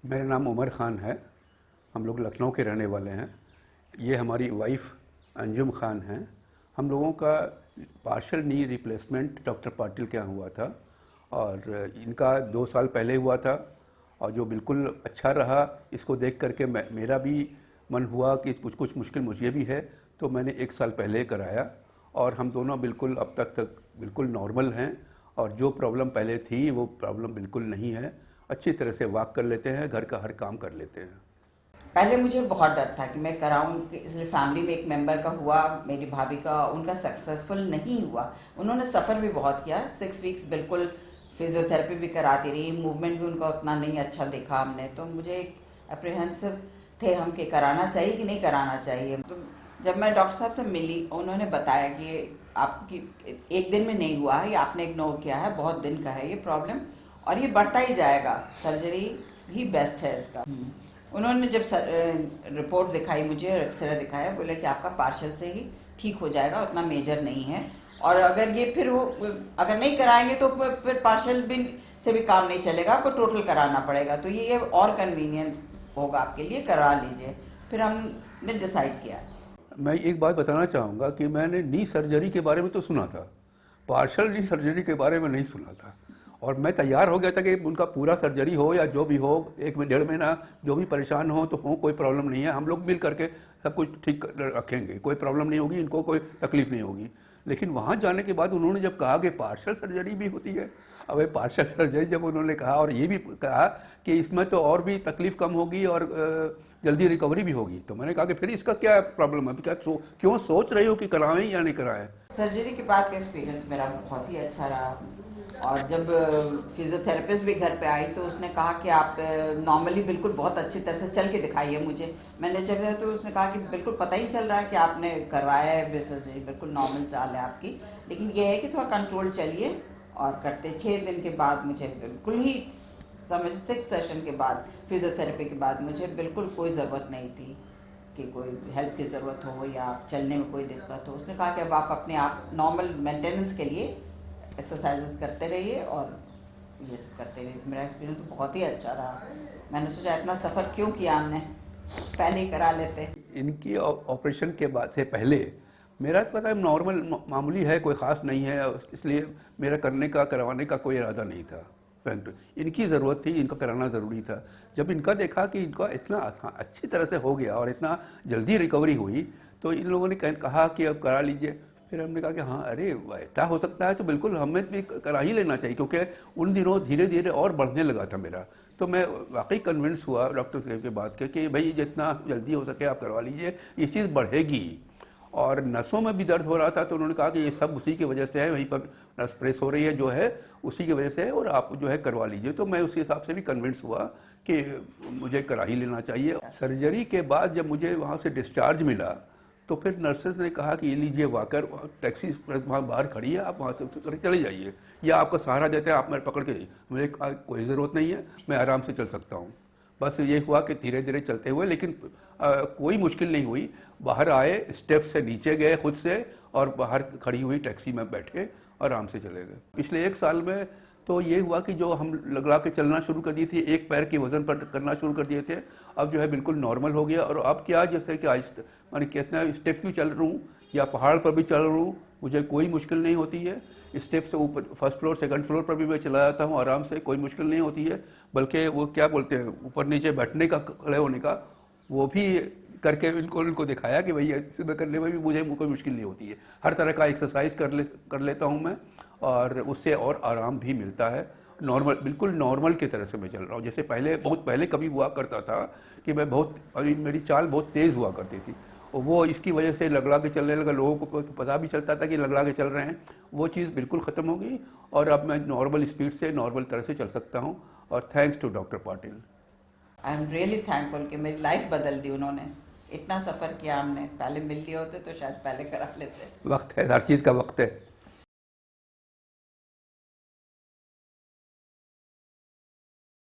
मेरा नाम उमर ख़ान है। हम लोग लखनऊ के रहने वाले हैं। ये हमारी वाइफ अंजुम ख़ान हैं। हम लोगों का partial knee replacement doctor Patil के यहाँ हुआ था और इनका 2 साल पहले हुआ था और जो बिल्कुल अच्छा रहा। इसको देख करके मेरा भी मन हुआ कि कुछ मुश्किल मुझे भी है, तो मैंने 1 साल पहले कराया और हम दोनों बिल्कुल अब तक बिल्कुल नॉर्मल हैं और जो प्रॉब्लम पहले थी वो प्रॉब्लम बिल्कुल नहीं है। अच्छी तरह से वॉक कर लेते हैं, घर का हर काम कर लेते हैं। पहले मुझे बहुत डर था कि मैं कराऊं, इसलिए फैमिली में एक मेंबर का हुआ, मेरी भाभी का, उनका सक्सेसफुल नहीं हुआ। उन्होंने सफ़र भी बहुत किया, 6 वीक्स बिल्कुल फिजियोथेरेपी भी कराती रही, मूवमेंट भी उनका उतना नहीं अच्छा देखा हमने। तो मुझे एक अप्रीहेंसिव थे हम कि कराना चाहिए कि नहीं कराना चाहिए। तो जब मैं डॉक्टर साहब से मिली, उन्होंने बताया कि आपकी 1 दिन में नहीं हुआ है, ये आपने इग्नोर किया है, बहुत दिन का है ये प्रॉब्लम और ये बढ़ता ही जाएगा, सर्जरी ही बेस्ट है इसका। उन्होंने जब रिपोर्ट दिखाई मुझे, एक्सरे दिखाया, बोले कि आपका पार्शल से ही ठीक हो जाएगा, उतना मेजर नहीं है और अगर ये फिर वो अगर नहीं कराएंगे तो फिर पार्शल भी से भी काम नहीं चलेगा, आपको टोटल कराना पड़ेगा। तो ये और कन्वीनियंस होगा आपके लिए, करा लीजिए। फिर हमने डिसाइड किया। मैं एक बात बताना चाहूँगा कि मैंने नी सर्जरी के बारे में तो सुना था, पार्शल नी सर्जरी के बारे में नहीं सुना था और मैं तैयार हो गया था कि उनका पूरा सर्जरी हो या जो भी हो, 1-1.5 महीना जो भी परेशान हो तो हो, कोई प्रॉब्लम नहीं है, हम लोग मिल करके सब कुछ ठीक रखेंगे, कोई प्रॉब्लम नहीं होगी, इनको कोई तकलीफ नहीं होगी। लेकिन वहाँ जाने के बाद उन्होंने जब कहा कि पार्शल सर्जरी भी होती है, अब ये पार्शल सर्जरी जब उन्होंने कहा और ये भी कहा कि इसमें तो और भी तकलीफ कम होगी और जल्दी रिकवरी भी होगी, तो मैंने कहा कि फिर इसका क्या प्रॉब्लम है, क्यों सोच रही हो कि कराएं या नहीं कराएं। सर्जरी के बाद का एक्सपीरियंस मेरा बहुत ही अच्छा रहा और जब फिजियोथेरेपिस्ट भी घर पे आई तो उसने कहा कि आप नॉर्मली बिल्कुल बहुत अच्छी तरह से चल के दिखाइए मुझे। मैंने जब तो उसने कहा कि बिल्कुल पता ही चल रहा है कि आपने करवाया है सर्जरी, बिल्कुल नॉर्मल चाल है आपकी, लेकिन ये है कि थोड़ा कंट्रोल चलिए। और करते 6 दिन के बाद मुझे बिल्कुल ही समझ 6 सेशन के बाद फिजियोथेरेपी के बाद मुझे बिल्कुल कोई ज़रूरत नहीं थी कि कोई हेल्प की ज़रूरत हो या चलने में कोई दिक्कत हो। उसने कहा कि अब आप अपने आप नॉर्मल मेंटेनेंस के लिए एक्सरसाइजेस करते रहिए और ये सब करते रहिए। मेरा एक्सपीरियंस तो बहुत ही अच्छा रहा। मैंने सोचा इतना सफ़र क्यों किया, हमने पहले ही करा लेते। इनकी ऑपरेशन के बाद से पहले मेरा तो पता है नॉर्मल मामूली है, कोई ख़ास नहीं है, इसलिए मेरा करवाने का कोई इरादा नहीं था। फैक्ट इनकी ज़रूरत थी, इनका कराना ज़रूरी था। जब इनका देखा कि इनका इतना अच्छी तरह से हो गया और इतना जल्दी रिकवरी हुई, तो इन लोगों ने कहा कि अब करा लीजिए। फिर हमने कहा कि हाँ, अरे ऐसा हो सकता है तो बिल्कुल हमें भी करा ही लेना चाहिए, क्योंकि उन दिनों धीरे धीरे और बढ़ने लगा था मेरा। तो मैं वाकई कन्विंस हुआ डॉक्टर साहब के बात के कि भाई जितना जल्दी हो सके आप करवा लीजिए, ये चीज़ बढ़ेगी। और नसों में भी दर्द हो रहा था, तो उन्होंने कहा कि ये सब उसी की वजह से है, वहीं पर नस प्रेस हो रही है जो है उसी की वजह से है और आप जो है करवा लीजिए। तो मैं उस हिसाब से भी कन्विंस हुआ कि मुझे करा ही लेना चाहिए। सर्जरी के बाद जब मुझे वहाँ से डिस्चार्ज मिला तो फिर नर्सेज ने कहा कि ये लीजिए वाकर, टैक्सी वहाँ बाहर खड़ी है, आप वहाँ से चले जाइए या आपका सहारा देते हैं, आप मेरे पकड़ के जाइए। मुझे कोई ज़रूरत नहीं है, मैं आराम से चल सकता हूँ। बस ये हुआ कि धीरे धीरे चलते हुए, लेकिन कोई मुश्किल नहीं हुई। बाहर आए, स्टेप से नीचे गए खुद से और बाहर खड़ी हुई टैक्सी में बैठे आराम से चले गए। पिछले 1 साल में तो ये हुआ कि जो हम लगा के चलना शुरू कर दिए थे, एक पैर के वजन पर करना शुरू कर दिए थे, अब जो है बिल्कुल नॉर्मल हो गया। और अब क्या, जैसे कि मैंने कितना स्टेप भी चल रहा हूँ या पहाड़ पर भी चल रहा हूँ, मुझे कोई मुश्किल नहीं होती है। स्टेप से ऊपर 1st फ्लोर 2nd फ्लोर पर भी मैं चला जाता हूँ आराम से, कोई मुश्किल नहीं होती है। बल्कि वो क्या बोलते हैं, ऊपर नीचे बैठने का, खड़े होने का, वो भी करके इनको दिखाया कि भैया इसमें करने में भी मुझे कोई मुश्किल नहीं होती है। हर तरह का एक्सरसाइज कर लेता हूँ मैं और उससे और आराम भी मिलता है। नॉर्मल, बिल्कुल नॉर्मल की तरह से मैं चल रहा हूँ। जैसे पहले, बहुत पहले कभी हुआ करता था कि मैं मेरी चाल बहुत तेज़ हुआ करती थी और वो इसकी वजह से लगड़ा के चलने लगा, लोगों को पता भी चलता था कि लगड़ा के चल रहे हैं। वो चीज़ बिल्कुल ख़त्म हो गई और अब मैं नॉर्मल स्पीड से, नॉर्मल तरह से चल सकता हूँ और thanks to doctor Patil. I am really thankful कि मेरी लाइफ बदल दी उन्होंने। इतना सफ़र किया हमने, पहले मिल लिए होते तो शायद पहले करा लेते। वक्त है, हर चीज़ का वक्त है।